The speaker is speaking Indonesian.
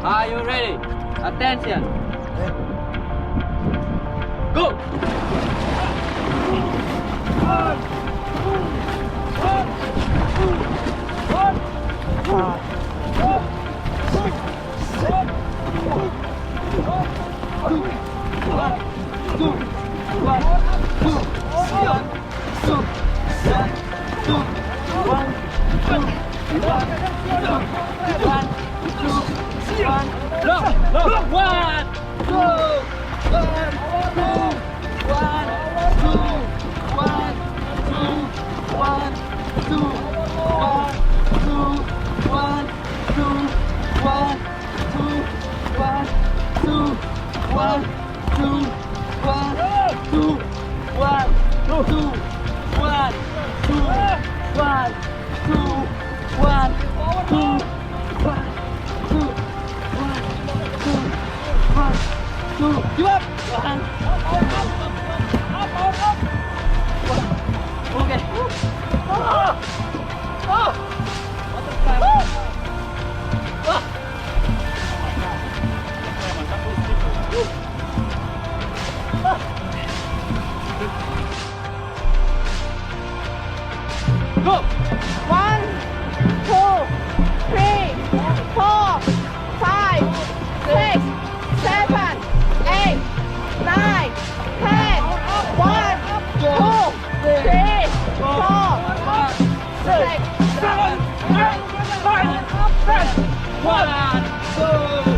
Are you ready? Attention. Go. Give up! Okay. Go! 1, 2, 3, 4, 5, 6, 7, 8, 9, 10. 1, 2, 3, 4, 6, 7, 8, 9, 10. 1, 2.